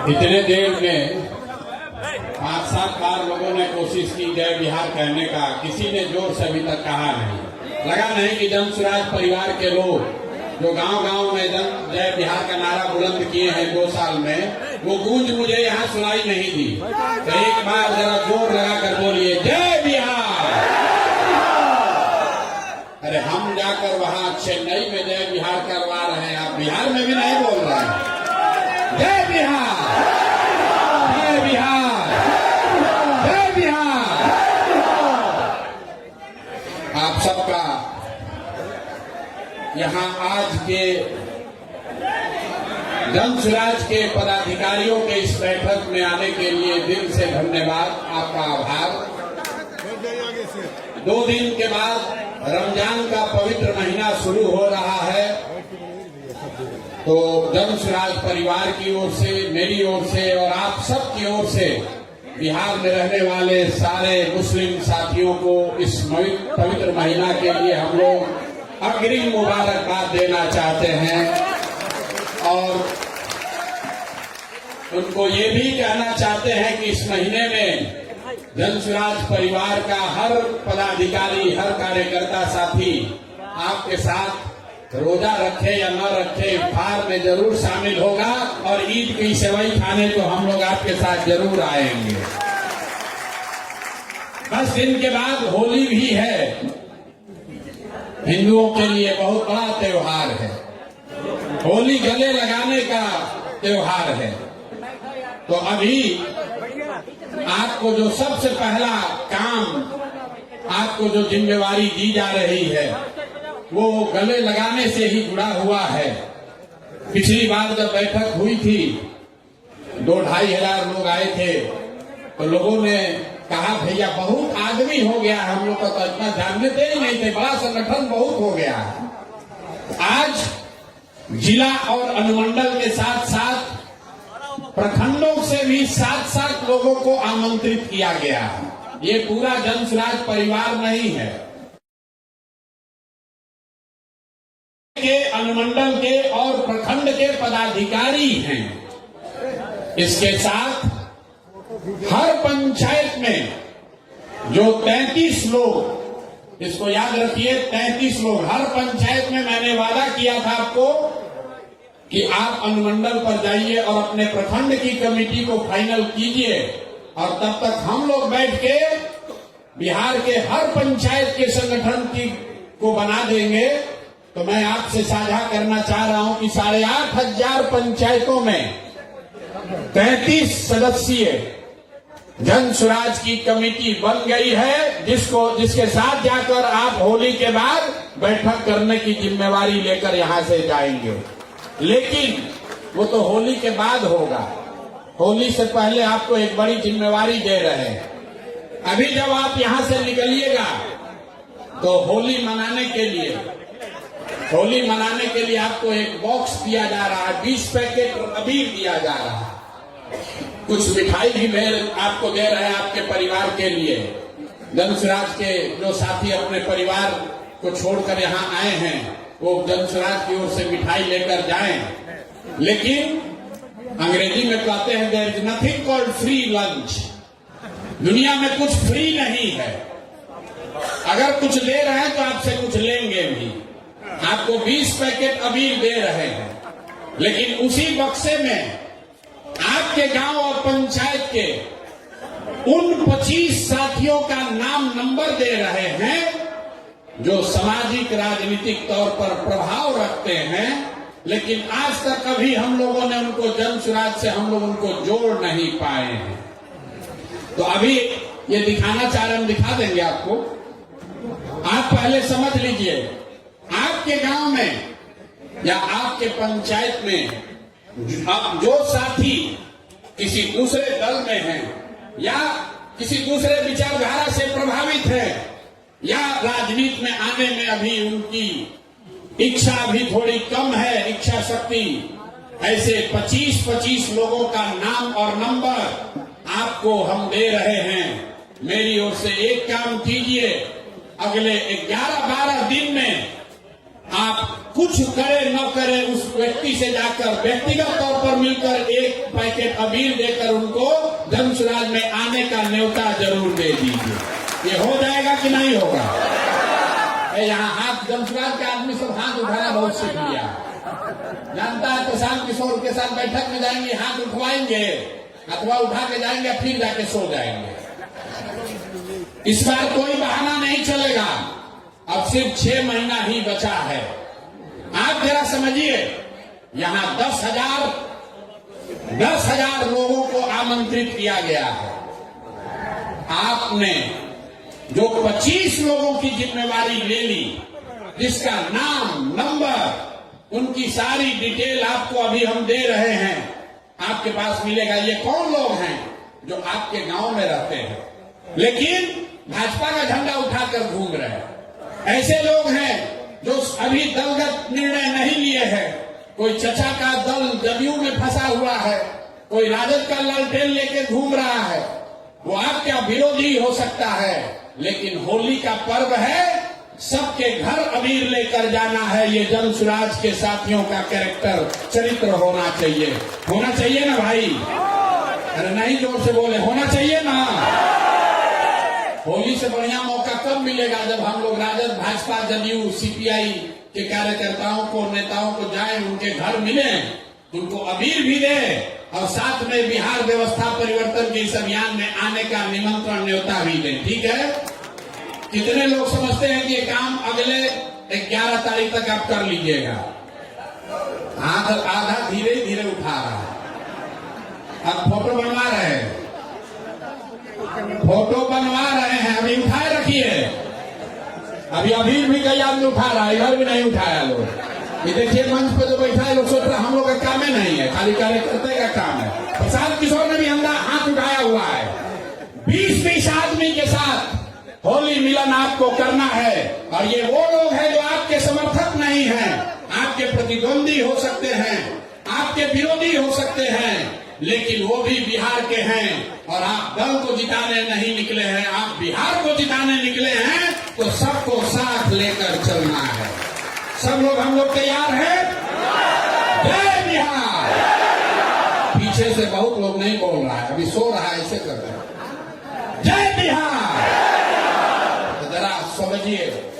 इतने देर में 5-7 बार लोगों ने कोशिश की जय बिहार कहने का, किसी ने जोर से अभी तक कहा नहीं। लगा नहीं कि जन स्वराज परिवार के लोग जो गांव-गांव में जय बिहार का नारा बुलंद किए हैं 2 साल में, वो गूंज मुझे यहाँ सुनाई नहीं दी। तो एक बार जरा जोर लगा कर बोलिए जय बिहार। अरे हम जाकर वहां चेन्नई में जय बिहार करवा रहे हैं, आप बिहार में भी नहीं बोल रहे हैं। जय बिहार, जय बिहार, जय बिहार। आप सबका यहाँ आज के जन स्वराज के पदाधिकारियों के इस बैठक में आने के लिए दिल से धन्यवाद, आपका आभार। 2 दिन के बाद रमजान का पवित्र महीना शुरू हो रहा है, तो जन स्वराज परिवार की ओर से, मेरी ओर से और आप सब की ओर से बिहार में रहने वाले सारे मुस्लिम साथियों को इस पवित्र महीना के लिए हम लोग अग्रिम मुबारकबाद देना चाहते हैं और उनको ये भी कहना चाहते हैं कि इस महीने में जन स्वराज परिवार का हर पदाधिकारी, हर कार्यकर्ता साथी आपके साथ रोजा रखे या न रखे इफ्तार में जरूर शामिल होगा और ईद की सेवई खाने को हम लोग आपके साथ जरूर आएंगे। बस दिन के बाद होली भी है, हिंदुओं के लिए बहुत बड़ा त्योहार है। होली गले लगाने का त्योहार है। तो अभी आपको जो सबसे पहला काम, आपको जो जिम्मेवारी दी जा रही है, वो गले लगाने से ही जुड़ा हुआ है। पिछली बार जब बैठक हुई थी 2-2.5 हजार लोग आए थे, तो लोगों ने कहा भैया बहुत आदमी हो गया, हम लोग तो इतना जानते ही नहीं थे, बड़ा संगठन बहुत हो गया। आज जिला और अनुमंडल के साथ साथ प्रखंडों से भी 7-7 लोगों को आमंत्रित किया गया। ये पूरा जन स्वराज परिवार नहीं है, के अनुमंडल के और प्रखंड के पदाधिकारी हैं। इसके साथ हर पंचायत में जो 33 लोग, इसको याद रखिए 33 लोग, हर पंचायत में मैंने वादा किया था आपको कि आप अनुमंडल पर जाइए और अपने प्रखंड की कमेटी को फाइनल कीजिए और तब तक हम लोग बैठ के बिहार के हर पंचायत के संगठन को बना देंगे। तो मैं आपसे साझा करना चाह रहा हूं कि 8,500 पंचायतों में 33 सदस्यीय जन स्वराज की कमेटी बन गई है, जिसके साथ जाकर आप होली के बाद बैठक करने की जिम्मेवारी लेकर यहां से जाएंगे। लेकिन वो तो होली के बाद होगा, होली से पहले आपको एक बड़ी जिम्मेवारी दे रहे हैं। अभी जब आप यहां से निकलिएगा तो होली मनाने के लिए आपको एक बॉक्स दिया जा रहा है, 20 पैकेट अबीर दिया जा रहा है, कुछ मिठाई भी आपको दे रहे हैं आपके परिवार के लिए। जन स्वराज के जो साथी अपने परिवार को छोड़कर यहाँ आए हैं, वो जन स्वराज की ओर से मिठाई लेकर जाएं। लेकिन अंग्रेजी में कहते हैं there is nothing called free lunch. दुनिया में कुछ फ्री नहीं है। अगर कुछ ले रहे हैं तो आपसे कुछ लेंगे भी। आपको 20 पैकेट अबीर दे रहे हैं, लेकिन उसी बक्से में आपके गांव और पंचायत के उन 25 साथियों का नाम नंबर दे रहे हैं जो सामाजिक राजनीतिक तौर पर प्रभाव रखते हैं, लेकिन आज तक कभी हम लोगों ने उनको जन स्वराज से हम लोग उनको जोड़ नहीं पाए हैं। तो अभी ये दिखाना चाह रहे हैं, हम दिखा देंगे आपको। आप पहले समझ लीजिए, आपके गांव में या आपके पंचायत में जो साथी किसी दूसरे दल में हैं या किसी दूसरे विचारधारा से प्रभावित है या राजनीति में आने में अभी उनकी इच्छा भी थोड़ी कम है, इच्छा शक्ति, ऐसे 25-25 लोगों का नाम और नंबर आपको हम दे रहे हैं। मेरी ओर से एक काम कीजिए, अगले 11-12 दिन में आप कुछ करे न करे उस व्यक्ति से जाकर व्यक्तिगत तौर पर मिलकर एक पैकेट अबीर देकर उनको जन-सुराज में आने का न्योता जरूर दे दीजिए। ये हो जाएगा कि नहीं होगा? यहाँ हाथ जन-सुराज के आदमी सब हाथ उठाना बहुत सीख लिया। जानता है प्रशांत किशोर के साथ बैठक में जाएंगे, हाथ उठवाएंगे अथवा उठा के जाएंगे, फिर जाके सो जाएंगे। इस बार कोई बहाना नहीं चलेगा। अब सिर्फ 6 महीना ही बचा है। आप जरा समझिए, यहां 10,000 लोगों को आमंत्रित किया गया है। आपने जो 25 लोगों की जिम्मेवारी ले ली, जिसका नाम, नंबर, उनकी सारी डिटेल आपको अभी हम दे रहे हैं, आपके पास मिलेगा। ये कौन लोग हैं जो आपके गांव में रहते हैं लेकिन भाजपा का झंडा उठाकर घूम रहे हैं? ऐसे लोग हैं जो अभी दलगत निर्णय नहीं लिए हैं। कोई चचा का दल जदयू में फंसा हुआ है, कोई राजद का लालटेन लेके घूम रहा है। वो आपका विरोधी हो सकता है, लेकिन होली का पर्व है, सबके घर अबीर लेकर जाना है। ये जन-सुराज के साथियों का कैरेक्टर, चरित्र होना चाहिए ना भाई? अरे नहीं, जोर से बोले, होना चाहिए ना। होली से बढ़िया मौका कब मिलेगा? जब हम लोग राजद, भाजपा, जदयू, सीपीआई के कार्यकर्ताओं को, नेताओं को जाएं, उनके घर मिलें, उनको अबीर भी दें और साथ में बिहार व्यवस्था परिवर्तन के इस अभियान में आने का निमंत्रण, न्योता भी दें। ठीक है? कितने लोग समझते हैं कि ये काम अगले 11 तारीख तक आप कर लीजिएगा? आधा धीरे धीरे उठा रहा है। अब फोटो बनवा रहे हैं, अभी उठाए रखिए। अभी अबीर भी कई आदमी उठा रहा है, इधर भी नहीं उठाया लोग। ये देखिए मंच पे जो बैठा है, लोग सोच रहे हम लोग का काम ही नहीं है, खाली कार्यकर्ता का काम है। प्रशांत किशोर ने भी हाथ उठाया हुआ है। 20-20 आदमी के साथ होली मिलन आपको करना है। और ये वो लोग हैं जो आपके समर्थक नहीं हैं, आपके प्रतिद्वंदी हो सकते हैं, आपके विरोधी हो सकते हैं, लेकिन वो भी बिहार के हैं। और आप दल को जिताने नहीं निकले हैं, आप बिहार को जिताने निकले हैं, तो सबको साथ लेकर चलना है। सब लोग, हम लोग तैयार हैं? जय बिहार। पीछे से बहुत लोग नहीं बोल रहा है, अभी सो रहा है, ऐसे कर रहे हैं। जय बिहार। तो जरा समझिए,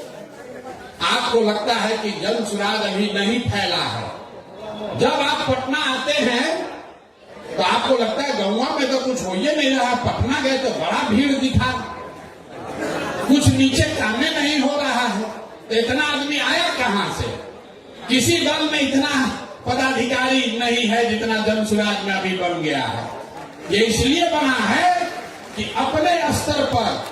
आपको लगता है कि जन-सुराज अभी नहीं फैला है। जब आप पटना आते हैं तो आपको लगता है गौवा में तो कुछ हो ही नहीं रहा, पटना गए तो बड़ा भीड़ दिखा, कुछ नीचे काम में नहीं हो रहा है। तो इतना आदमी आया कहां से? किसी दल में इतना पदाधिकारी नहीं है जितना जन-सुराज में अभी बन गया है। ये इसलिए बना है कि अपने स्तर पर,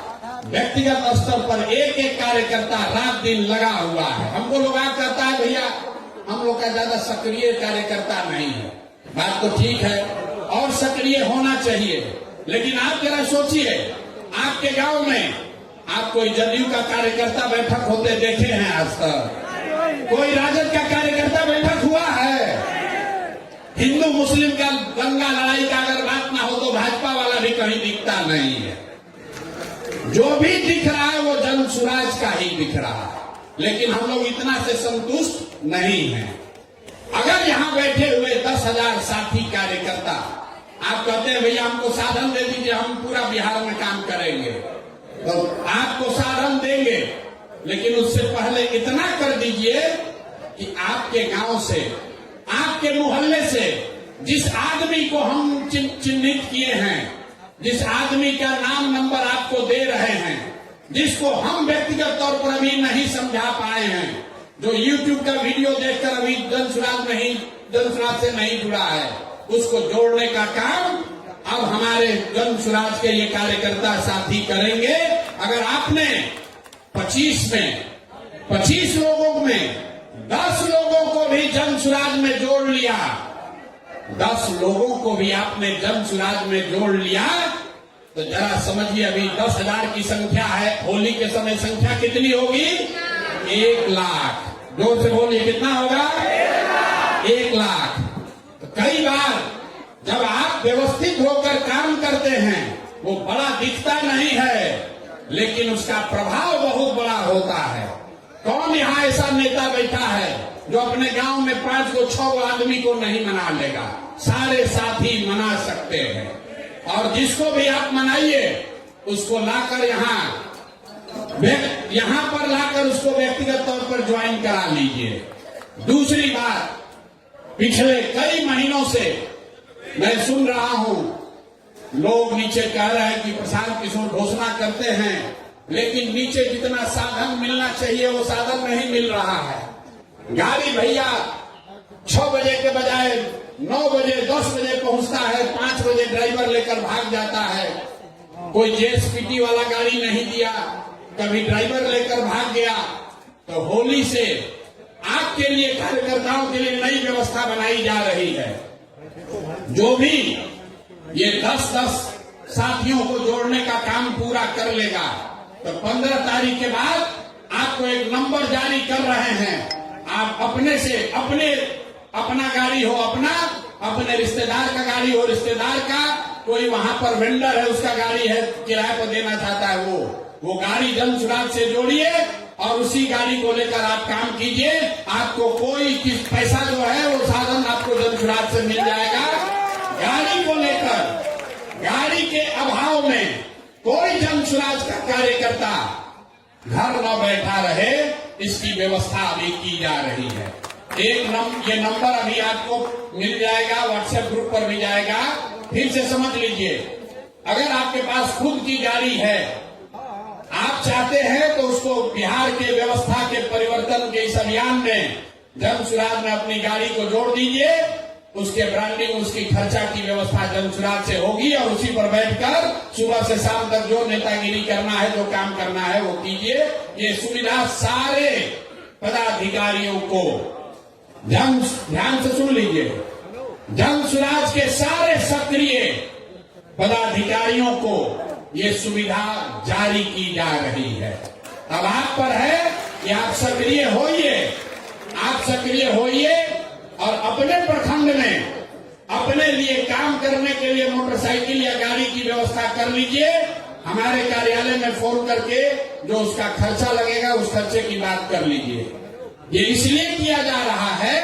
व्यक्तिगत स्तर पर एक एक कार्यकर्ता रात दिन लगा हुआ है। हमको लोग आप कहता है भैया हम लोग का ज्यादा सक्रिय कार्यकर्ता नहीं है। बात तो ठीक है, और सक्रिय होना चाहिए, लेकिन आप जरा सोचिए, आपके गांव में आप कोई जदयू का कार्यकर्ता बैठक होते देखे हैं आज तक? कोई राजद का कार्यकर्ता बैठक हुआ है? हिंदू मुस्लिम का दंगा लड़ाई का अगर बात ना हो तो भाजपा वाला भी कहीं दिखता नहीं है। जो भी दिख रहा है वो जन-सुराज का ही दिख रहा है, लेकिन हम लोग इतना से संतुष्ट नहीं हैं। अगर यहाँ बैठे हुए 10,000 साथी कार्यकर्ता आप कहते हैं भैया हमको साधन दे दीजिए, हम पूरा बिहार में काम करेंगे, तो आपको साधन देंगे, लेकिन उससे पहले इतना कर दीजिए कि आपके गांव से, आपके मोहल्ले से जिस आदमी को हम चिन्हित किए हैं, जिस आदमी का नाम नंबर आपको दे रहे हैं, जिसको हम व्यक्तिगत तौर पर अभी नहीं समझा पाए हैं, जो YouTube का वीडियो देखकर अभी जन-सुराज से नहीं जुड़ा है, उसको जोड़ने का काम अब हमारे जन-सुराज के ये कार्यकर्ता साथी करेंगे। अगर आपने 25 लोगों में 10 लोगों को भी जन-सुराज में जोड़ लिया, 10 लोगों को भी आपने जन-सुराज में जोड़ लिया, तो जरा समझिए अभी 10,000 की संख्या है, होली के समय संख्या कितनी होगी? 1 लाख। जोर से बोलिए, कितना होगा? 1 लाख। तो कई बार जब आप व्यवस्थित होकर काम करते हैं, वो बड़ा दिखता नहीं है, लेकिन उसका प्रभाव बहुत बड़ा होता है। कौन यहाँ ऐसा नेता बैठा है जो अपने गांव में 5 को 6 को आदमी को नहीं मना लेगा? सारे साथी मना सकते हैं, और जिसको भी आप मनाइए उसको लाकर यहाँ पर लाकर उसको व्यक्तिगत तौर पर ज्वाइन करा लीजिए। दूसरी बात, पिछले कई महीनों से मैं सुन रहा हूं, लोग नीचे कह रहे हैं कि प्रशांत किशोर घोषणा करते हैं, लेकिन नीचे जितना साधन मिलना चाहिए वो साधन नहीं मिल रहा है। गाड़ी भैया 6 बजे के बजाय 9 बजे 10 बजे पहुंचता है, 5 बजे ड्राइवर लेकर भाग जाता है। कोई जेएसपीटी वाला गाड़ी नहीं दिया, कभी ड्राइवर लेकर भाग गया। तो होली से आपके लिए, कार्यकर्ताओं के लिए नई व्यवस्था बनाई जा रही है। जो भी ये 10-10 साथियों को जोड़ने का काम पूरा कर लेगा, तो 15 तारीख के बाद आपको एक नंबर जारी कर रहे हैं। आप अपने से अपना गाड़ी हो अपने रिश्तेदार का गाड़ी हो रिश्तेदार का, कोई वहां पर वेंडर है उसका गाड़ी है किराए पर देना चाहता है, वो गाड़ी जन सुराज से जोड़िए और उसी गाड़ी को लेकर आप काम कीजिए। आपको कोई पैसा जो है वो साधन आपको जन सुराज से मिल जाएगा। गाड़ी को लेकर, गाड़ी के अभाव में कोई जन सुराज का कार्यकर्ता घर न बैठा रहे, इसकी व्यवस्था अभी की जा रही है। ये नंबर अभी आपको मिल जाएगा, व्हाट्सएप ग्रुप पर भी जाएगा। फिर से समझ लीजिए, अगर आपके पास खुद की गाड़ी है, आप चाहते हैं तो उसको बिहार के व्यवस्था के परिवर्तन के इस अभियान में जन सुराज में अपनी गाड़ी को जोड़ दीजिए। उसके ब्रांडिंग, उसकी खर्चा की व्यवस्था जन सुराज से होगी और उसी पर बैठकर सुबह से शाम तक जो नेतागिरी करना है, जो काम करना है वो कीजिए। ये सुविधा सारे पदाधिकारियों को, ध्यान से सुन लीजिए, जन सुराज के सारे सक्रिय पदाधिकारियों को ये सुविधा जारी की जा रही है। अब आप पर है कि आप सक्रिय होइए और अपने प्रखंड में अपने लिए काम करने के लिए मोटरसाइकिल या गाड़ी की व्यवस्था कर लीजिए। हमारे कार्यालय में फोन करके जो उसका खर्चा लगेगा उस खर्चे की बात कर लीजिए। ये इसलिए किया जा रहा है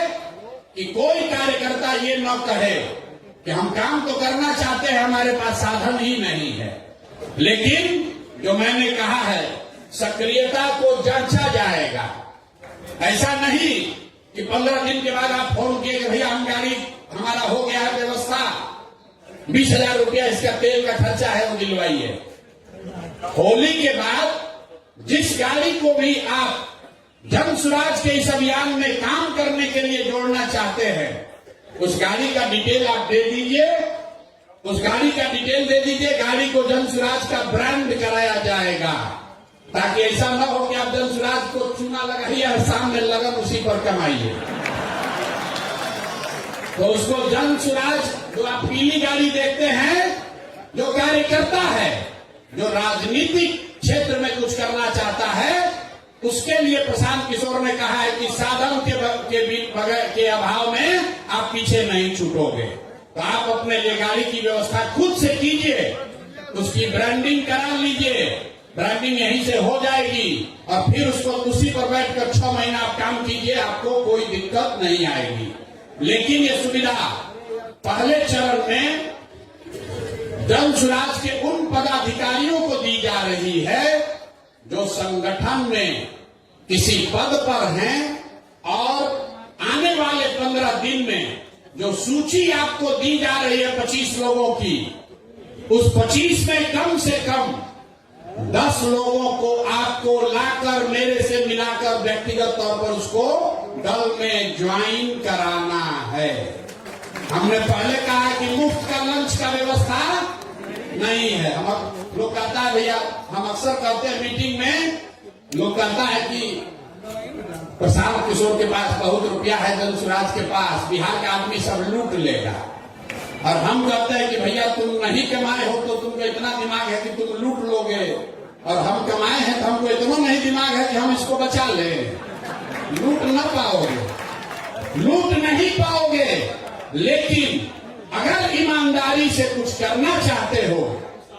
कि कोई कार्यकर्ता ये न कहे कि हम काम तो करना चाहते हैं, हमारे पास साधन ही नहीं है। लेकिन जो मैंने कहा है, सक्रियता को जांचा जाएगा। ऐसा नहीं कि 15 दिन के बाद आप फोन किए कि भैया हम गाड़ी, हमारा हो गया है व्यवस्था, 20,000 रुपया इसका तेल का खर्चा है वो दिलवाइए। होली के बाद जिस गाड़ी को भी आप जन सुराज के इस अभियान में काम करने के लिए जोड़ना चाहते हैं, उस गाड़ी का डिटेल आप दे दीजिए, गाड़ी को जन सुराज का ब्रांड कराया जाएगा, ताकि ऐसा न हो कि आप जन सुराज को चूना लगाइए और सामने लगन उसी पर कमाइए। तो उसको जन सुराज, जो आप पीली गाड़ी देखते हैं, जो कार्यकर्ता है, जो राजनीतिक क्षेत्र में कुछ करना चाहता है, उसके लिए प्रशांत किशोर ने कहा है कि साधन के अभाव में आप पीछे नहीं छूटोगे। तो आप अपने लिए गाड़ी की व्यवस्था खुद से कीजिए, उसकी ब्रांडिंग करा लीजिए, ब्रांडिंग यहीं से हो जाएगी और फिर उसको उसी पर बैठकर 6 महीना आप काम कीजिए, आपको कोई दिक्कत नहीं आएगी। लेकिन ये सुविधा पहले चरण में जन सुराज के उन पदाधिकारियों को दी जा रही है जो संगठन में किसी पद पर हैं, और आने वाले 15 दिन में जो सूची आपको दी जा रही है 25 लोगों की, उस 25 में कम से कम 10 लोगों को आपको लाकर मेरे से मिलाकर व्यक्तिगत तौर पर उसको दल में ज्वाइन कराना है। हमने पहले कहा है कि मुफ्त का लंच का व्यवस्था नहीं है। हम लोग कहता है भैया, हम अक्सर कहते हैं मीटिंग में, लोग कहता है कि प्रशांत किशोर के पास बहुत रुपया है, जन सुराज के पास बिहार का आदमी सब लूट लेगा। और हम कहते हैं कि भैया तुम नहीं कमाए हो तो तुमको इतना दिमाग है कि तुम लूट लोगे, और हम कमाए हैं तो हमको इतना नहीं दिमाग है कि हम इसको बचा ले। लूट न पाओगे, लूट नहीं पाओगे, लेकिन अगर ईमानदारी से कुछ करना चाहते हो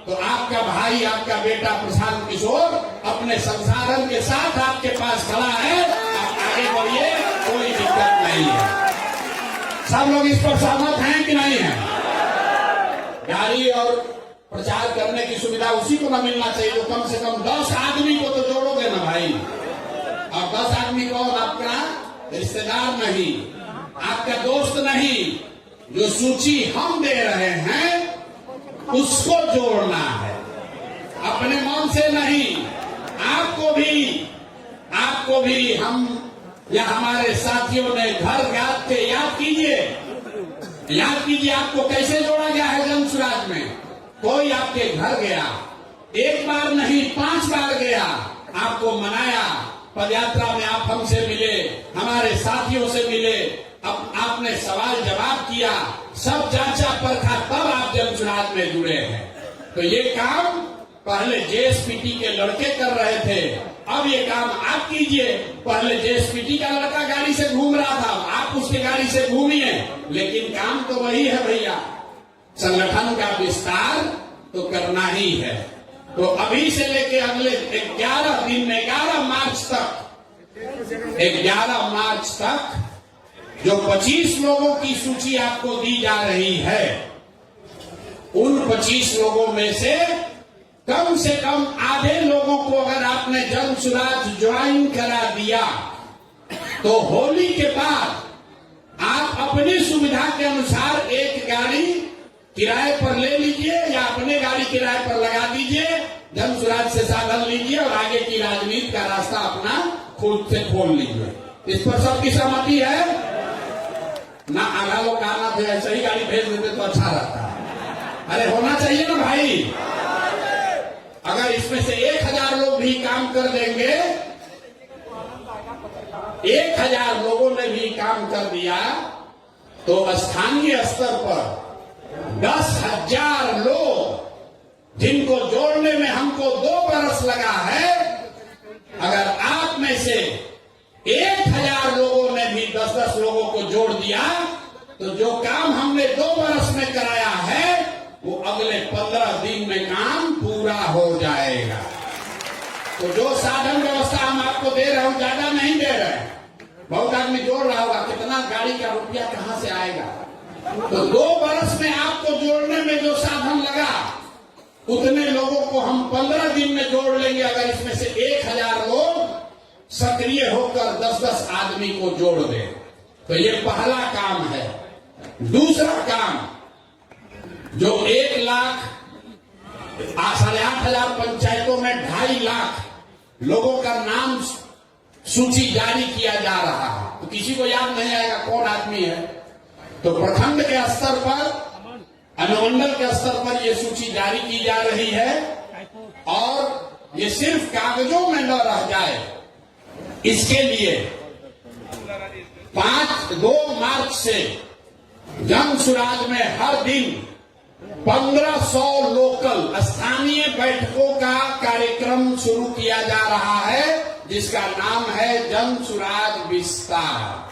तो आपका भाई, आपका बेटा प्रशांत किशोर अपने संसाधन के साथ आपके पास खड़ा है। आप आगे बढ़िए, कोई दिक्कत नहीं है। सब लोग इस पर सहमत हैं कि नहीं है? गाड़ी और प्रचार करने की सुविधा उसी को न मिलना चाहिए जो कम से कम 10 आदमी को तो जोड़ोगे ना भाई। और 10 आदमी कौन? आपका रिश्तेदार नहीं, आपका दोस्त नहीं, जो सूची हम दे रहे हैं उसको जोड़ना है, अपने मन से नहीं। आपको भी हम या हमारे साथियों ने घर याद के याद कीजिए आपको कैसे जोड़ा गया है जन सुराज में। कोई आपके घर गया, एक बार नहीं 5 बार गया, आपको मनाया, पदयात्रा में आप हमसे मिले, हमारे साथियों से मिले, अब आपने सवाल जवाब किया, सब जांचा परखा, तब आप जन सुराज में जुड़े हैं। तो ये काम पहले जेएसपीटी के लड़के कर रहे थे, अब ये काम आप कीजिए। पहले जेएसपीटी का लड़का गाड़ी से घूम रहा था, आप उसकी गाड़ी से घूमिए, लेकिन काम तो वही है भैया। संगठन का विस्तार तो करना ही है। तो अभी से लेके अगले 11 दिन में 11 मार्च तक जो 25 लोगों की सूची आपको दी जा रही है, उन 25 लोगों में से कम आधे लोगों को अगर आपने जन सुराज ज्वाइन करा दिया तो होली के बाद आप अपनी सुविधा के अनुसार एक गाड़ी किराए पर ले लीजिए या अपने गाड़ी किराए पर लगा दीजिए, जन सुराज से साधन लीजिए और आगे की राजनीति का रास्ता अपना खुद से खोल लीजिए। इस पर सबकी सहमति है ना? आधा लोग कहना थे ऐसे ही गाड़ी भेज देते तो अच्छा रहता। अरे होना चाहिए ना भाई। अगर इसमें से 1000 लोग भी काम कर देंगे, 1000 लोगों ने भी काम कर दिया, तो स्थानीय स्तर पर 10,000 लोग जिनको जोड़ने में हमको 2 बरस लगा है, अगर आप में से 1000 लोगों ने भी 10-10 लोगों को जोड़ दिया तो जो काम हमने 2 बरस में कराया है वो अगले 15 दिन में काम पूरा हो जाएगा। तो जो साधन व्यवस्था हम आपको दे रहे हैं ज्यादा नहीं दे रहे हैं। बहुत आदमी जोड़ रहा होगा, कितना गाड़ी का रुपया कहां से आएगा? तो 2 बरस में आपको जोड़ने में जो साधन लगा उतने लोगों को हम 15 दिन में जोड़ लेंगे, अगर इसमें से 1000 लोग सक्रिय होकर 10-10 आदमी को जोड़ दें। तो ये पहला काम है। दूसरा काम, जो 1 लाख 8,500 पंचायतों में 2.5 लाख लोगों का नाम सूची जारी किया जा रहा है। तो किसी को याद नहीं आएगा कौन आदमी है, तो प्रखंड के स्तर पर, अनुमंडल के स्तर पर यह सूची जारी की जा रही है और ये सिर्फ कागजों में न रह जाए, इसके लिए 2 मार्च से जन सुराज में हर दिन 1500 लोकल स्थानीय बैठकों का कार्यक्रम शुरू किया जा रहा है, जिसका नाम है जन सुराज विस्तार।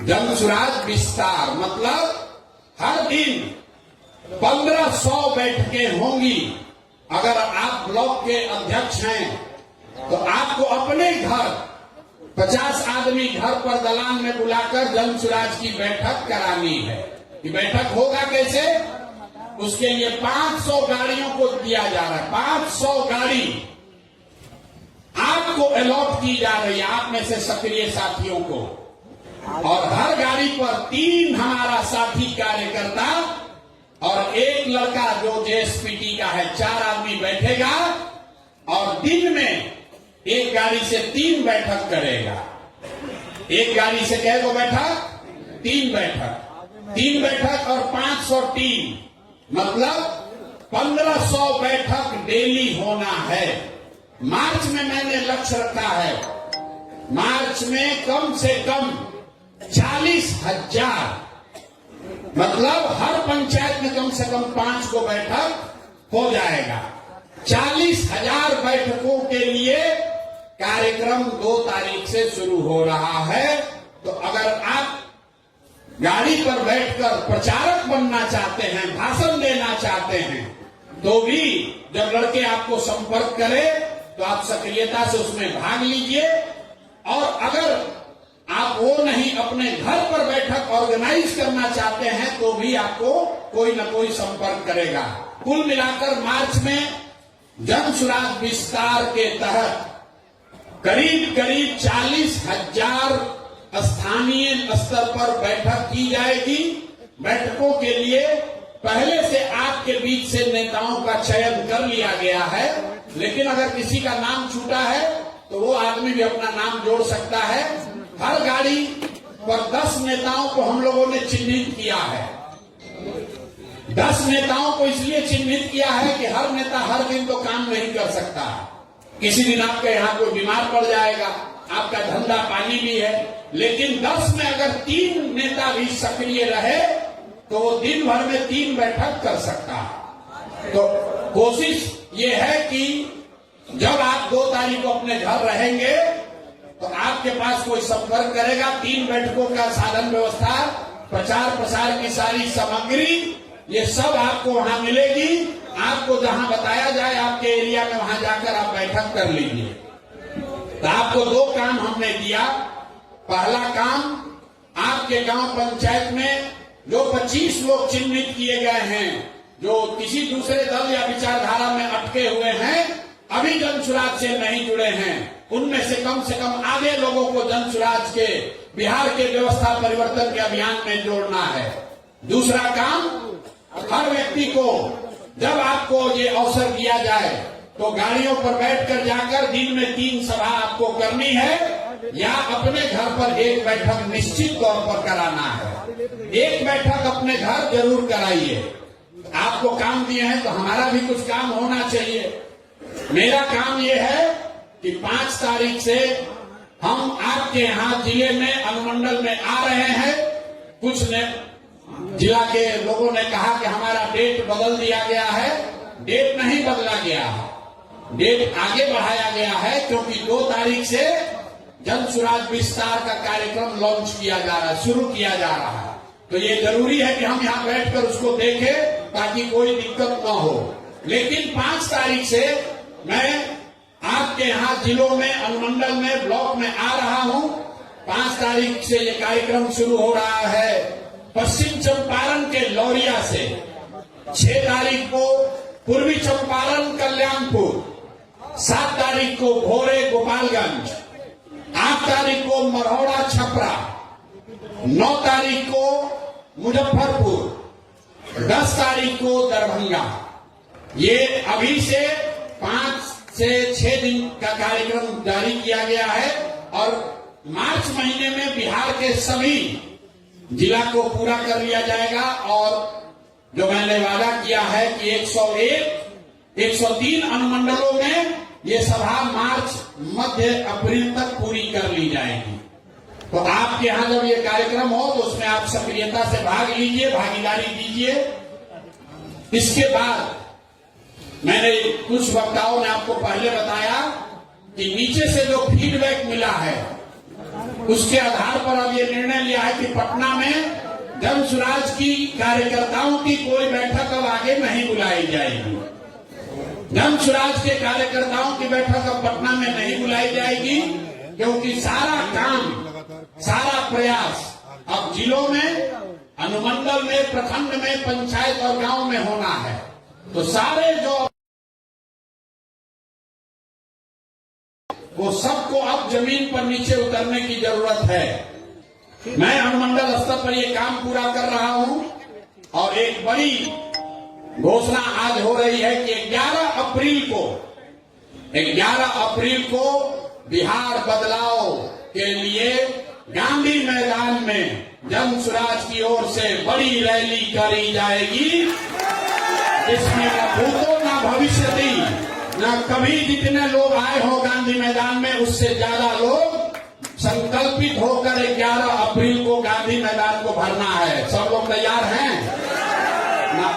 जन सुराज विस्तार मतलब हर दिन 1500 बैठकें होंगी। अगर आप ब्लॉक के अध्यक्ष हैं तो आपको अपने घर 50 आदमी घर पर दलान में बुलाकर जन सुराज की बैठक करानी है। ये बैठक होगा कैसे? उसके लिए 500 गाड़ियों को दिया जा रहा है। 500 गाड़ी आपको अलॉट की जा रही है, आप में से सक्रिय साथियों को, और हर गाड़ी पर 3 हमारा साथी कार्यकर्ता और 1 लड़का जो जेएसपीटी का है, 4 आदमी बैठेगा और दिन में एक गाड़ी से 3 बैठक करेगा। एक गाड़ी से क्या को बैठक? 3 बैठक। 3 बैठक और 500 टीम, मतलब 1500 बैठक डेली होना है। मार्च में मैंने लक्ष्य रखा है, मार्च में कम से कम 40,000, मतलब हर पंचायत में कम से कम 5 को बैठक हो जाएगा। 40,000 बैठकों के लिए कार्यक्रम 2 तारीख से शुरू हो रहा है। तो अगर आप गाड़ी पर बैठकर प्रचारक बनना चाहते हैं, भाषण देना चाहते हैं, तो भी जब लड़के आपको संपर्क करें तो आप सक्रियता से उसमें भाग लीजिए। और अगर आप वो नहीं अपने घर पर बैठक ऑर्गेनाइज करना चाहते हैं तो भी आपको कोई न कोई संपर्क करेगा। कुल मिलाकर मार्च में जन सुराज विस्तार के तहत करीब 40,000 स्थानीय स्तर पर बैठक की जाएगी। बैठकों के लिए पहले से आपके बीच से नेताओं का चयन कर लिया गया है, लेकिन अगर किसी का नाम छूटा है तो वो आदमी भी अपना नाम जोड़ सकता है। हर गाड़ी पर 10 नेताओं को हम लोगों ने चिन्हित किया है। 10 नेताओं को इसलिए चिन्हित किया है कि हर नेता हर दिन तो काम नहीं कर सकता। किसी दिन आपके यहाँ कोई बीमार पड़ जाएगा, आपका धंधा पानी भी है, लेकिन 10 में अगर 3 नेता भी सक्रिय रहे तो वो दिन भर में 3 बैठक कर सकता है। तो कोशिश ये है कि जब आप 2 तारीख को अपने घर रहेंगे तो आपके पास कोई संपर्क करेगा। 3 बैठकों का साधन व्यवस्था, प्रचार प्रसार की सारी सामग्री, ये सब आपको वहां मिलेगी। आपको जहां बताया जाए आपके एरिया में वहां जाकर आप बैठक कर लीजिए। तो आपको 2 काम हमने दिया। पहला काम, आपके गांव पंचायत में जो 25 लोग चिन्हित किए गए हैं, जो किसी दूसरे दल या विचारधारा में अटके हुए हैं, अभी जन सुराज से नहीं जुड़े हैं, उनमें से कम आधे लोगों को जन सुराज के बिहार के व्यवस्था परिवर्तन के अभियान में जोड़ना है। दूसरा काम, हर व्यक्ति को जब आपको ये अवसर दिया जाए तो गाड़ियों पर बैठकर जाकर दिन में 3 सभा आपको करनी है या अपने घर पर एक बैठक निश्चित तौर पर कराना है। एक बैठक अपने घर जरूर कराइए। आपको काम दिए हैं तो हमारा भी कुछ काम होना चाहिए। मेरा काम यह है कि 5 तारीख से हम आपके यहाँ जिले में अनुमंडल में आ रहे हैं। कुछ ने जिला के लोगों ने कहा कि हमारा डेट बदल दिया गया है। डेट नहीं बदला गया है, डेट आगे बढ़ाया गया है, क्योंकि 2 तारीख से जन सुराज विस्तार का कार्यक्रम लॉन्च किया जा रहा है, शुरू किया जा रहा है। तो ये जरूरी है कि हम यहाँ बैठकर उसको देखें ताकि कोई दिक्कत न हो। लेकिन 5 तारीख से मैं आपके यहाँ जिलों में, अनुमंडल में, ब्लॉक में आ रहा हूँ। 5 तारीख से ये कार्यक्रम शुरू हो रहा है पश्चिम चंपारण के लौरिया से। 6 तारीख को पूर्वी चंपारण कल्याणपुर, 7 तारीख को भोरे गोपालगंज, 8 तारीख को मरौड़ा छपरा, 9 तारीख को मुजफ्फरपुर, 10 तारीख को दरभंगा। ये अभी से 5 से 6 दिन का कार्यक्रम जारी किया गया है और मार्च महीने में बिहार के सभी जिला को पूरा कर लिया जाएगा। और जो मैंने वादा किया है कि 103 अनुमंडलों में ये सभा मार्च मध्य अप्रैल तक पूरी कर ली जाएगी। तो आपके यहाँ जब ये कार्यक्रम हो तो उसमें आप सक्रियता से भाग लीजिए, भागीदारी दीजिए। इसके बाद मैंने कुछ वक्ताओं ने आपको पहले बताया कि नीचे से जो फीडबैक मिला है उसके आधार पर अब ये निर्णय लिया है कि पटना में जन सुराज की कार्यकर्ताओं की कोई बैठक अब आगे नहीं बुलाई जाएगी। जन सुराज के कार्यकर्ताओं की बैठक अब पटना में नहीं बुलाई जाएगी, क्योंकि सारा काम, सारा प्रयास अब जिलों में, अनुमंडल में, प्रखंड में, पंचायत और गांव में होना है। तो सारे जो वो सबको अब जमीन पर नीचे उतरने की जरूरत है। मैं अनुमंडल स्तर पर ये काम पूरा कर रहा हूं और एक बड़ी घोषणा आज हो रही है कि 11 अप्रैल को बिहार बदलाव के लिए गांधी मैदान में जन सुराज की ओर से बड़ी रैली करी जाएगी। इसमें न भूतो न भविष्यति, न कभी जितने लोग आए हो गांधी मैदान में उससे ज्यादा लोग संकल्पित होकर 11 अप्रैल को गांधी मैदान को भरना है। सब लोग तैयार हैं ना?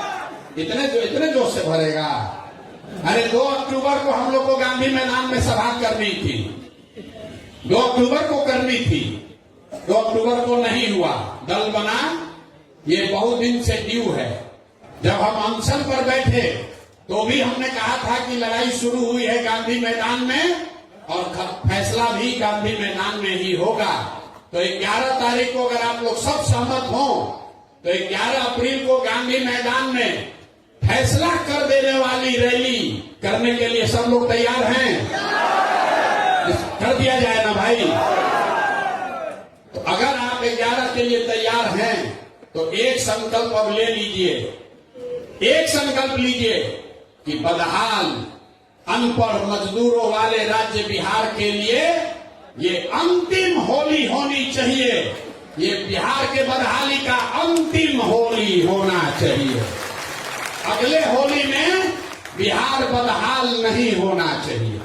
इतने जोश से भरेगा। अरे 2 अक्टूबर को हम लोग को गांधी मैदान में सभा करनी थी, 2 अक्टूबर को करनी थी, 2 अक्टूबर को नहीं हुआ। दल बना, ये बहुत दिन से ड्यू है। जब हम अनशन पर बैठे तो भी हमने कहा था कि लड़ाई शुरू हुई है गांधी मैदान में और फैसला भी गांधी मैदान में ही होगा। तो 11 तारीख को अगर आप लोग सब सहमत हो तो 11 अप्रैल को गांधी मैदान में फैसला कर देने वाली रैली करने के लिए सब लोग तैयार हैं? कर दिया जाए ना भाई। तो अगर आप 11 के लिए तैयार हैं तो एक संकल्प अब ले लीजिए, एक संकल्प लीजिए कि बदहाल अनपढ़ मजदूरों वाले राज्य बिहार के लिए ये अंतिम होली होनी चाहिए। ये बिहार के बदहाली का अंतिम होली होना चाहिए। अगले होली में बिहार बदहाल नहीं होना चाहिए।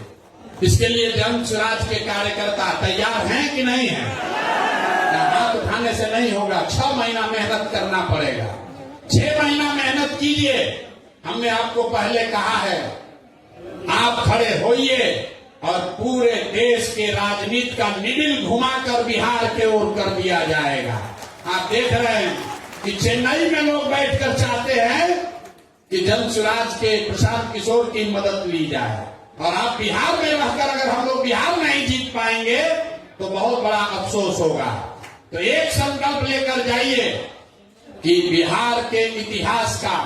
इसके लिए जन स्वराज के कार्यकर्ता तैयार हैं कि नहीं है? हाथ उठाने से नहीं होगा, 6 महीना मेहनत करना पड़ेगा। 6 महीना मेहनत कीजिए। हमने आपको पहले कहा है, आप खड़े होइए और पूरे देश के राजनीति का निडिल घुमाकर बिहार के ओर कर दिया जाएगा। आप देख रहे हैं कि चेन्नई में लोग बैठकर चाहते हैं कि जन स्वराज के प्रशांत किशोर की मदद ली जाए, और आप बिहार में रहकर अगर हम लोग बिहार नहीं जीत पाएंगे तो बहुत बड़ा अफसोस होगा। तो एक संकल्प लेकर जाइए कि बिहार के इतिहास का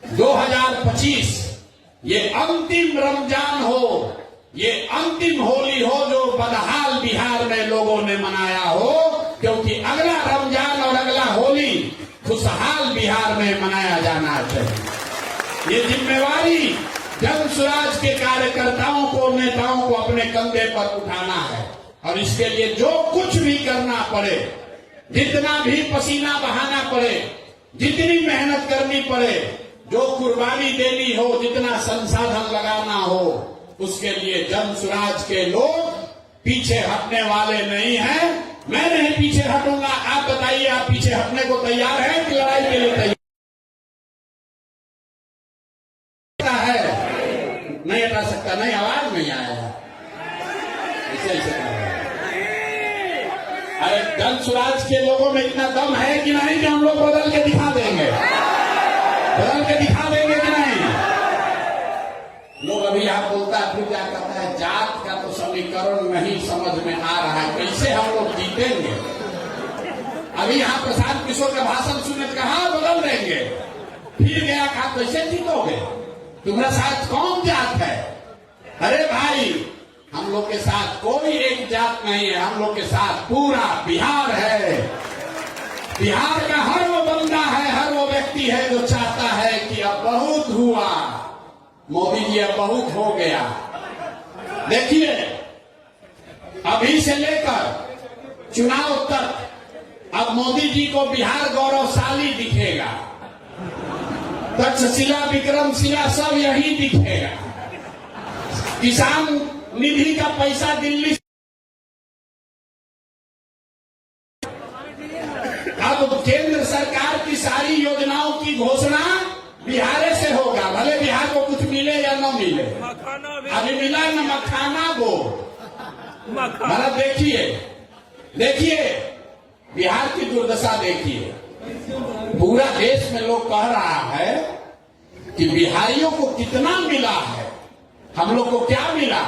2025 ये अंतिम रमजान हो, ये अंतिम होली हो जो बदहाल बिहार में लोगों ने मनाया हो, क्योंकि अगला रमजान और अगला होली खुशहाल बिहार में मनाया जाना चाहिए। ये जिम्मेवारी जन स्वराज के कार्यकर्ताओं को, नेताओं को अपने कंधे पर उठाना है, और इसके लिए जो कुछ भी करना पड़े, जितना भी पसीना बहाना पड़े, जितनी मेहनत करनी पड़े, जो कुर्बानी देनी हो, जितना संसाधन लगाना हो, उसके लिए जन स्वराज के लोग पीछे हटने वाले नहीं हैं। मैं नहीं पीछे हटूंगा। आप बताइए, आप पीछे हटने को तैयार हैं कि लड़ाई के लिए तैयार है? नहीं हटा सकता, नहीं, आवाज नहीं आया। ऐसे अरे जन स्वराज के लोगों में इतना दम है कि नहीं कि हम लोग बदल के दिखा देंगे? बदल के दिखा देंगे कि नहीं? लोग अभी आप बोलता है, फिर क्या कहता है, जात का तो समीकरण नहीं समझ में आ रहा है, कैसे हम लोग जीतेंगे? अभी यहाँ प्रशांत किशोर का भाषण सुनने कहा बदल देंगे, फिर गया कहा कैसे जीतोगे? तुम्हारे साथ कौन जात है? अरे भाई, हम लोग के साथ कोई एक जात नहीं है, हम लोग के साथ पूरा बिहार है। बिहार का हर वो बंदा है, हर वो व्यक्ति है जो चाहता है कि अब बहुत हुआ, मोदी जी अब बहुत हो गया। देखिए, अभी से लेकर चुनाव तक अब मोदी जी को बिहार गौरवशाली दिखेगा। तक्षशिला, विक्रमशिला सब यही दिखेगा। किसान निधि का पैसा दिल्ली, अब केंद्र सरकार की सारी योजनाओं की घोषणा बिहार से होगा। भले बिहार को कुछ मिले या न मिले, अभी मिला न मखाना वो। मतलब देखिए बिहार की दुर्दशा देखिए। पूरा देश में लोग कह रहा है कि बिहारियों को कितना मिला है, हम लोग को क्या मिला?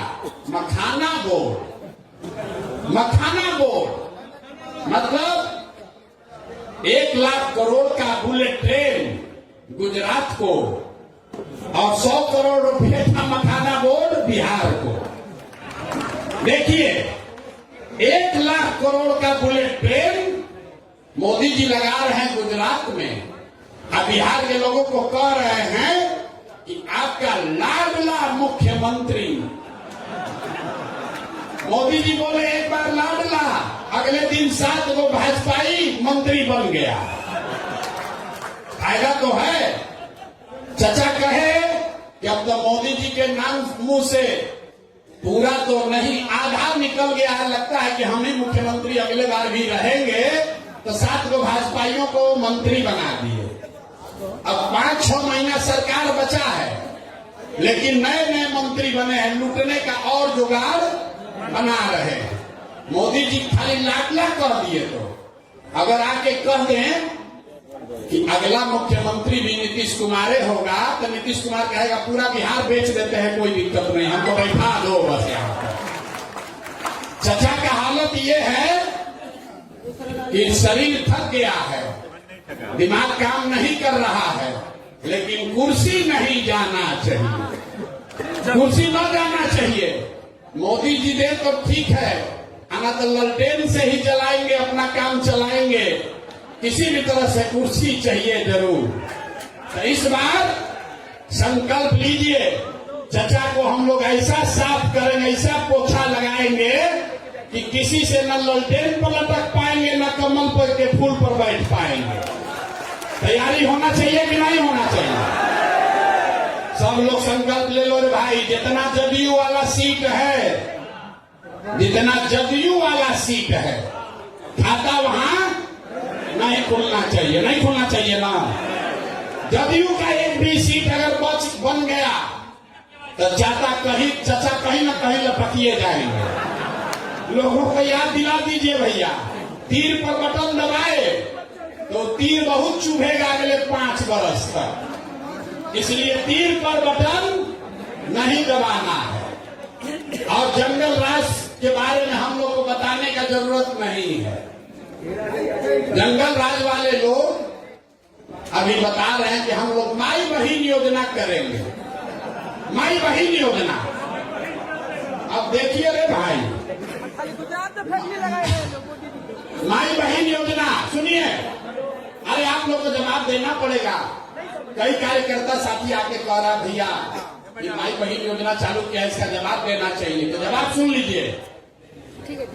मखाना बोर्ड। मखाना बोर्ड मतलब 1 लाख करोड़ का बुलेट ट्रेन गुजरात को, और 100 करोड़ रुपए का मखाना बोर्ड बिहार को। देखिए, 1 लाख करोड़ का बुलेट ट्रेन मोदी जी लगा रहे हैं गुजरात में, अब बिहार के लोगों को कह रहे हैं कि आपका लाडला मुख्यमंत्री। मोदी जी बोले एक बार लाडला, अगले दिन 7 को भाजपाई मंत्री बन गया। फायदा तो है। चचा कहे कि अब तो मोदी जी के नाम मुंह से पूरा तो नहीं, आधा निकल गया है, लगता है कि हम ही मुख्यमंत्री अगले बार भी रहेंगे, तो 7 को भाजपाइयों को मंत्री बना दिए। अब 5-6 महीना सरकार बचा है, लेकिन नए नए मंत्री बने हैं, लूटने का और जुगाड़ बना रहे हैं। मोदी जी खाली लाडला कर दिए, तो अगर आके कह दें कि अगला मुख्यमंत्री भी नीतीश कुमार होगा तो नीतीश कुमार कहेगा पूरा बिहार बेच देते हैं, कोई दिक्कत नहीं, हमको बैठा दो बस यहाँ पर। चचा का हालत ये है कि शरीर थक गया है, दिमाग काम नहीं कर रहा है, लेकिन कुर्सी नहीं जाना चाहिए, कुर्सी न जाना चाहिए। मोदी जी दे तो ठीक है, आना तो ललटेन से ही चलाएंगे, अपना काम चलाएंगे, किसी भी तरह से कुर्सी चाहिए जरूर। तो इस बार संकल्प लीजिए, चचा को हम लोग ऐसा साफ करेंगे, ऐसा पोछा लगाएंगे कि किसी से न ललटेन पर लटक पाएंगे, न कमल पर के फूल पर बैठ पाएंगे। तैयारी होना चाहिए कि नहीं होना चाहिए? सब लोग संकल्प ले लो रे भाई। जितना जदयू वाला सीट है, जितना जदयू वाला सीट है, खाता वहां नहीं खुलना चाहिए, नहीं खुलना चाहिए ना। जदयू का एक भी सीट अगर बन गया तो चाचा कहीं न कहीं लपकिए जाएंगे। लोगों को याद दिला दीजिए भैया, तीर पर बटन दबाए तो तीर बहुत चुभेगा अगले 5 वर्ष तक, इसलिए तीर पर बटन नहीं दबाना है। और जंगल राज के बारे में हम लोग को बताने का जरूरत नहीं है। जंगल राज वाले लोग अभी बता रहे हैं कि हम लोग माई बहन योजना करेंगे, माई बहन योजना। अब देखिए रे भाई, माई बहन योजना सुनिए, अरे आप लोग को जवाब देना पड़ेगा। कई कार्यकर्ता साथी आके कह रहा भैया ये माई बहन योजना चालू किया, इसका जवाब देना चाहिए, तो जवाब सुन लीजिए।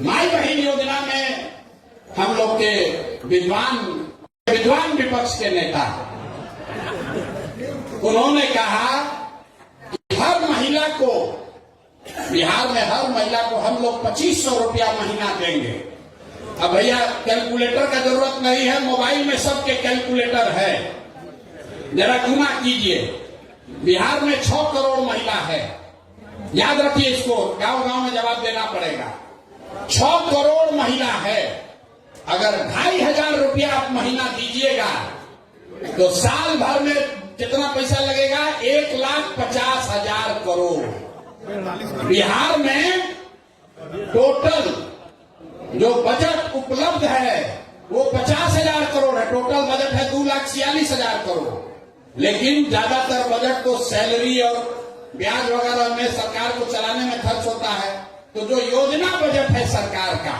माई बहन योजना में हम लोग के विद्वान विपक्ष के नेता उन्होंने कहा कि हर महिला को, बिहार में हर महिला को हम लोग 2500 रुपया महीना देंगे। अब भैया कैलकुलेटर का जरूरत नहीं है, मोबाइल में सबके कैलकुलेटर है, जरा गुना कीजिए। बिहार में 6 करोड़ महिला है, याद रखिए इसको, गांव गांव में जवाब देना पड़ेगा। 6 करोड़ महिला है, अगर 2500 रुपया आप महीना दीजिएगा तो साल भर में कितना पैसा लगेगा? 1,50,000 करोड़। बिहार में टोटल जो बजट उपलब्ध है वो 50,000 करोड़ है। टोटल बजट है 2,46,000 करोड़, लेकिन ज्यादातर बजट तो सैलरी और ब्याज वगैरह में सरकार को चलाने में खर्च होता है। तो जो योजना बजट है सरकार का,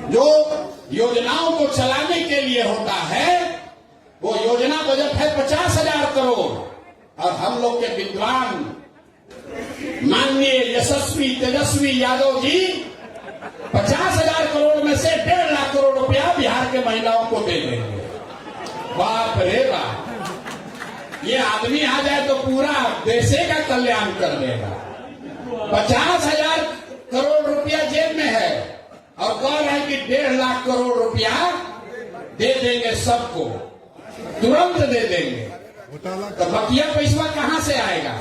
जो योजनाओं को चलाने के लिए होता है, वो योजना बजट है 50,000 करोड़। और हम लोग के विद्वान माननीय यशस्वी तेजस्वी यादव जी 50,000 करोड़ में से 1.5 लाख करोड़ रुपया बिहार के महिलाओं को दे देंगे। बाप रे बाप, ये आदमी आ जाए तो पूरा देश का कल्याण कर देगा। 50,000 करोड़ रुपया जेब में है और कह रहे हैं कि 1.5 लाख करोड़ रुपया दे देंगे, सबको तुरंत दे देंगे। तो बकिया पैसा कहां से आएगा?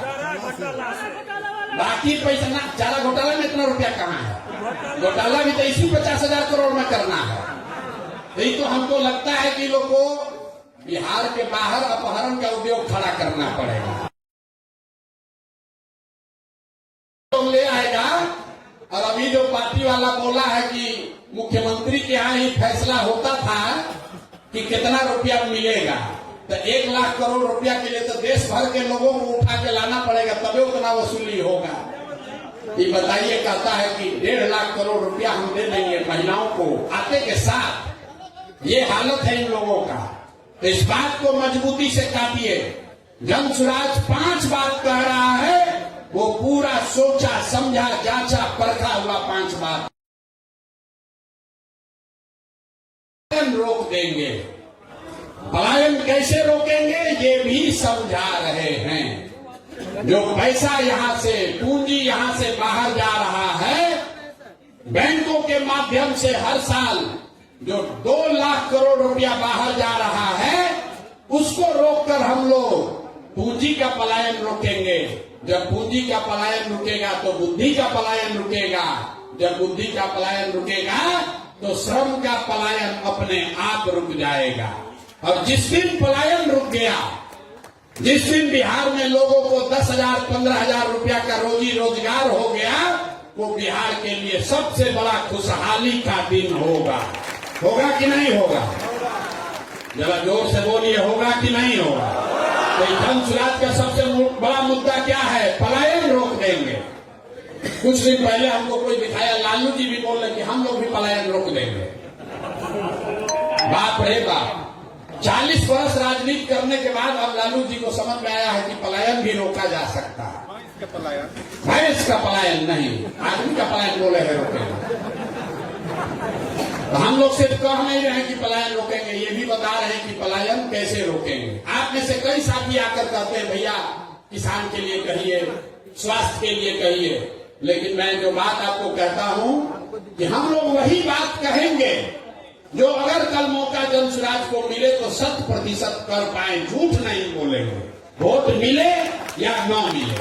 बाकी पैसा ना, चारा घोटाला में इतना रुपया कहां है? घोटाला भी तो इसी 50,000 करोड़ में करना है। यही तो हमको लगता है कि लोग को बिहार के बाहर अपहरण का उद्योग खड़ा करना पड़ेगा, तो ले आएगा। और अभी जो पार्टी वाला बोला है कि मुख्यमंत्री के यहाँ ही फैसला होता था कि कितना रुपया मिलेगा, तो 1 लाख करोड़ रुपया के लिए तो देश भर के लोगों को उठा के लाना पड़ेगा, तभी उतना वसूली होगा। ये बताइए, कहता है कि 1.5 लाख करोड़ रुपया हम दे देंगे महिलाओं को आते के साथ। ये हालत है इन लोगों का। तो इस बात को मजबूती से काटिए। जनसुराज 5 बात कह रहा है, वो पूरा सोचा समझा जांचा परखा हुआ 5 बात रोक देंगे। पलायन कैसे रोकेंगे ये भी समझा रहे हैं। जो पैसा यहां से, पूंजी यहां से बाहर जा रहा है, बैंकों के माध्यम से हर साल जो 2 लाख करोड़ रुपया बाहर जा रहा है, उसको रोककर हम लोग पूंजी का पलायन रोकेंगे। जब पूंजी का पलायन रुकेगा तो बुद्धि का पलायन रुकेगा। जब बुद्धि का पलायन रुकेगा तो श्रम का पलायन अपने आप रुक जाएगा। और जिस दिन पलायन रुक गया, जिस दिन बिहार में लोगों को 10,000 15,000 रुपया का रोजी रोजगार हो गया, वो बिहार के लिए सबसे बड़ा खुशहाली का दिन होगा। होगा कि नहीं होगा? जरा जोर से बोलिए, होगा कि नहीं होगा? तो जन सुराज का सबसे बड़ा मुद्दा क्या है? पलायन रोक देंगे। कुछ दिन पहले हमको कोई दिखाया, लालू जी भी बोल रहे कि हम लोग भी पलायन रोक देंगे। बाप रे बाप, 40 वर्ष राजनीति करने के बाद अब लालू जी को समझ में आया है कि पलायन भी रोका जा सकता है। भैंस का पलायन नहीं, आदमी का पलायन बोले है रोकेंगे। तो हम लोग सिर्फ कह नहीं रहे कि पलायन रोकेंगे, ये भी बता रहे हैं कि पलायन कैसे रोकेंगे। आप में से कई साथी आकर कहते हैं भैया किसान के लिए कहिए, स्वास्थ्य के लिए कहिए, लेकिन मैं जो बात आपको कहता हूं कि हम लोग वही बात कहेंगे जो अगर कल मौका जन सुराज को मिले तो 100% कर पाए, झूठ नहीं बोलेंगे। वोट मिले या न मिले,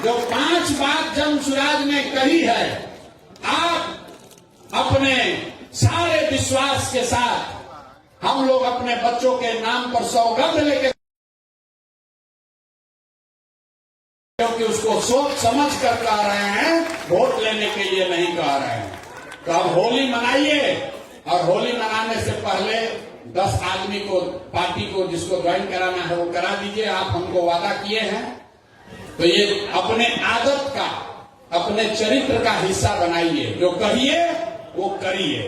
जो 5 बात जन सुराज ने कही है, आप अपने सारे विश्वास के साथ हम लोग अपने बच्चों के नाम पर सौगंध लेके, क्योंकि उसको सोच समझ कर कह रहे हैं, वोट लेने के लिए नहीं कह रहे हैं। तो अब होली मनाइए, और होली मनाने से पहले 10 आदमी को, पार्टी को जिसको ज्वाइन कराना है वो करा दीजिए। आप हमको वादा किए हैं, तो ये अपने आदत का, अपने चरित्र का हिस्सा बनाइए। जो कहिए वो करिए।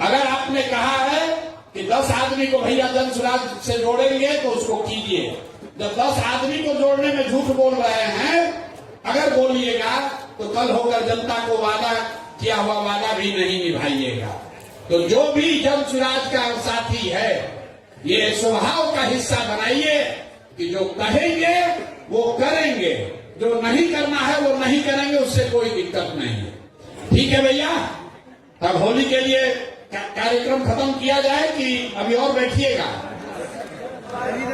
अगर आपने कहा है कि 10 आदमी को भैया जन सुराज से जोड़ेंगे तो उसको कीजिए। जब 10 आदमी को जोड़ने में झूठ बोल रहे हैं, अगर बोलिएगा तो कल होकर जनता को वादा किया हुआ वादा भी नहीं निभाइएगा। तो जो भी जन सुराज का साथी है, ये स्वभाव का हिस्सा बनाइए कि जो कहेंगे वो करेंगे, जो नहीं करना है वो नहीं करेंगे, उससे कोई दिक्कत नहीं है। ठीक है भैया? अब होली के लिए कार्यक्रम खत्म किया जाए कि अभी और बैठिएगा?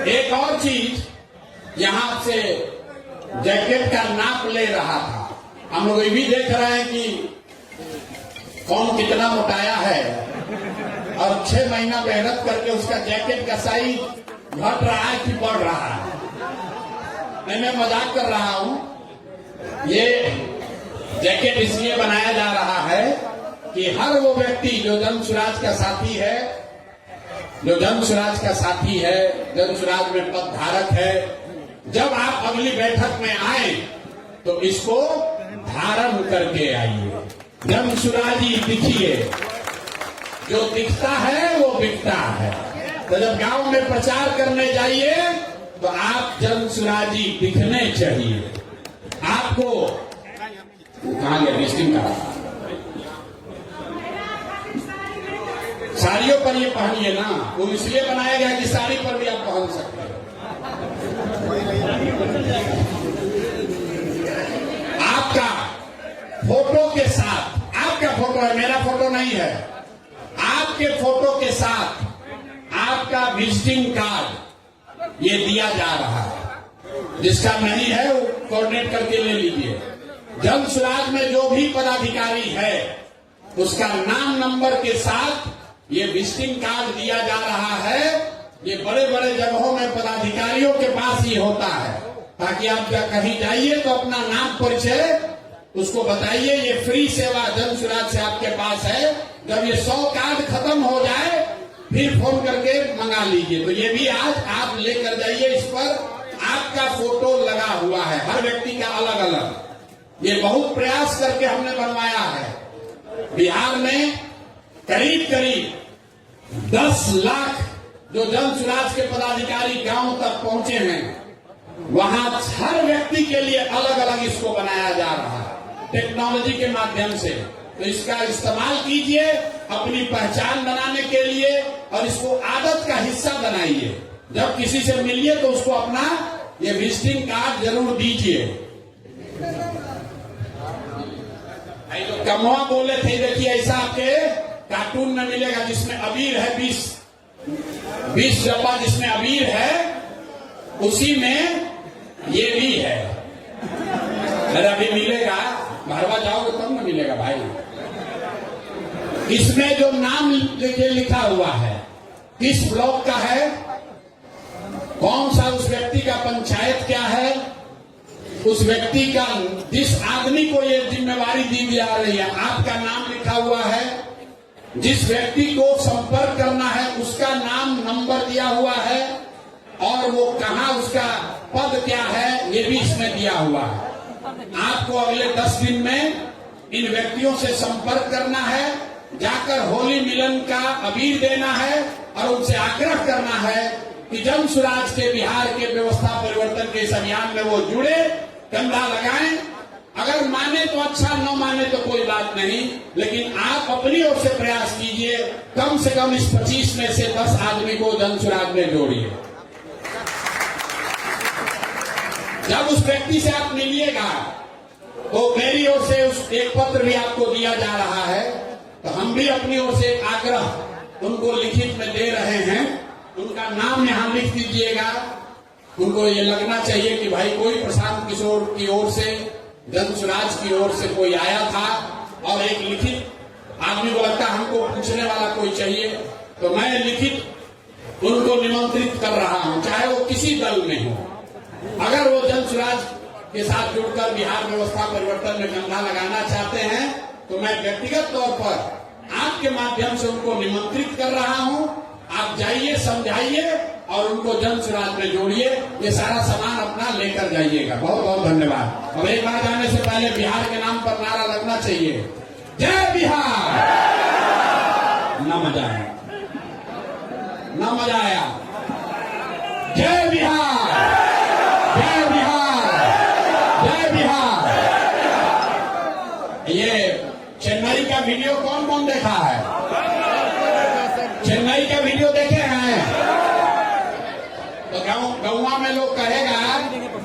एक और चीज, यहां से जैकेट का नाप ले रहा था, हम लोग ये भी देख रहे हैं कि कौन कितना मोटाया है, और 6 महीना मेहनत करके उसका जैकेट का साइज घट रहा है कि बढ़ रहा है। मैं मजाक कर रहा हूं। ये जैकेट इसलिए बनाया जा रहा है कि हर वो व्यक्ति जो जन सुराज का साथी है, जो जन सुराज का साथी है, जन सुराज में पद धारक है, जब आप अगली बैठक में आए तो इसको धारण करके आइए। जन सुराजी दिखिए, जो दिखता है वो बिकता है। तो जब गांव में प्रचार करने जाइए तो आप जन सुराजी दिखने चाहिए। आपको कहां गया विजिटिंग कार्ड? साड़ियों पर ये पहनिए ना, वो इसलिए बनाया गया कि साड़ी पर भी आप पहन सकते हैं। आपका फोटो के साथ, आपका फोटो है, मेरा फोटो नहीं है, आपके फोटो के साथ आपका विजिटिंग कार्ड ये दिया जा रहा है। जिसका नहीं है वो कोऑर्डिनेट करके ले लीजिए। जन सुराज में जो भी पदाधिकारी है उसका नाम नंबर के साथ ये विजिटिंग कार्ड दिया जा रहा है। ये बड़े बड़े जगहों में पदाधिकारियों के पास ही होता है, ताकि आप जब कहीं जाइए तो अपना नाम परिचय उसको बताइए। ये फ्री सेवा जन सुराज से आपके पास है। जब ये 100 कार्ड खत्म हो जाए फिर फोन करके मंगा लीजिए। तो ये भी आज आप लेकर जाइए। इस पर आपका फोटो लगा हुआ है, हर व्यक्ति का अलग अलग। ये बहुत प्रयास करके हमने बनवाया है। बिहार में करीब करीब 10 लाख जो जन सुराज के पदाधिकारी गांव तक पहुंचे हैं, वहां हर व्यक्ति के लिए अलग अलग इसको बनाया जा रहा है टेक्नोलॉजी के माध्यम से। तो इसका इस्तेमाल कीजिए अपनी पहचान बनाने के लिए, और इसको आदत का हिस्सा बनाइए। जब किसी से मिलिए तो उसको अपना ये विजिटिंग कार्ड जरूर दीजिए। जो कमवा बोले थे, देखिए ऐसा आपके कार्टून में मिलेगा जिसमें अबीर है, 20 डब्बा जिसमें अबीर है, उसी में ये भी है। अरे अभी मिलेगा, भरवा जाओगे तब ना मिलेगा भाई। इसमें जो नाम लिखा हुआ है किस ब्लॉक का है, कौन सा उस व्यक्ति का पंचायत क्या है, उस व्यक्ति का, जिस आदमी को ये जिम्मेवारी दी जा रही है, आपका नाम लिखा हुआ है, जिस व्यक्ति को संपर्क करना है उसका नाम नंबर दिया हुआ है, और वो कहाँ, उसका पद क्या है, ये भी इसमें दिया हुआ है। आपको अगले 10 दिन में इन व्यक्तियों से संपर्क करना है, जाकर होली मिलन का अबीर देना है और उनसे आग्रह करना है कि जन स्वराज के बिहार के व्यवस्था परिवर्तन के इस अभियान में वो जुड़े, कंधा लगाएं। अगर माने तो अच्छा, न माने तो कोई बात नहीं, लेकिन आप अपनी ओर से प्रयास कीजिए, कम से कम इस 25 में से 10 आदमी को जन स्वराज में जोड़िए। जब उस व्यक्ति से आप मिलिएगा तो मेरी ओर से उस एक पत्र भी आपको दिया जा रहा है, तो हम भी अपनी ओर से एक आग्रह उनको लिखित में दे रहे हैं। उनका नाम यहां लिख दीजिएगा। उनको ये लगना चाहिए कि भाई कोई प्रशांत किशोर की ओर से, जन स्वराज की ओर से कोई आया था, और एक लिखित आदमी को लगता हमको पूछने वाला कोई चाहिए, तो मैं लिखित उनको निमंत्रित कर रहा हूं, चाहे वो किसी दल में हो। अगर वो जन स्वराज के साथ जुड़कर बिहार व्यवस्था परिवर्तन में कंधा लगाना चाहते हैं, तो मैं व्यक्तिगत तौर पर आपके माध्यम से उनको निमंत्रित कर रहा हूं। आप जाइए, समझाइए और उनको जन स्वराज में जोड़िए। ये सारा सामान अपना लेकर जाइएगा। बहुत बहुत धन्यवाद। अब एक बार जाने से पहले बिहार के नाम पर नारा लगना चाहिए, जय बिहार। ना मजा आया, ना मजा आया। जय बिहार, जय बिहार, जय बिहार। ये चेन्नई का वीडियो कौन कौन देखा है? चेन्नई का वीडियो देखे हैं? तो गौवा में लोग कहेगा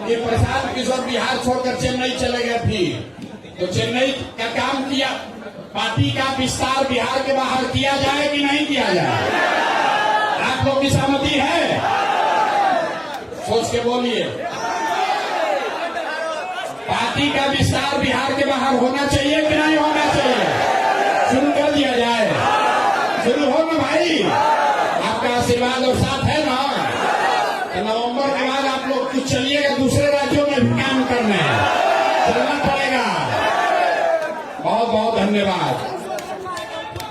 कि प्रशांत किशोर बिहार छोड़कर चेन्नई चले गए। फिर तो चेन्नई का काम किया, पार्टी का विस्तार बिहार के बाहर किया जाए कि नहीं किया जाए? आप लोग की सहमति है? सोच के बोलिए। पार्टी का विस्तार बिहार के बाहर होना चाहिए कि नहीं होना चाहिए? शुरू कर दिया जाए। शुरू हो ना भाई, आपका आशीर्वाद और साथ है ना? तो नवंबर के बाद आप लोग कुछ चलिएगा, दूसरे राज्यों में भी काम करने चलना पड़ेगा। बहुत बहुत धन्यवाद।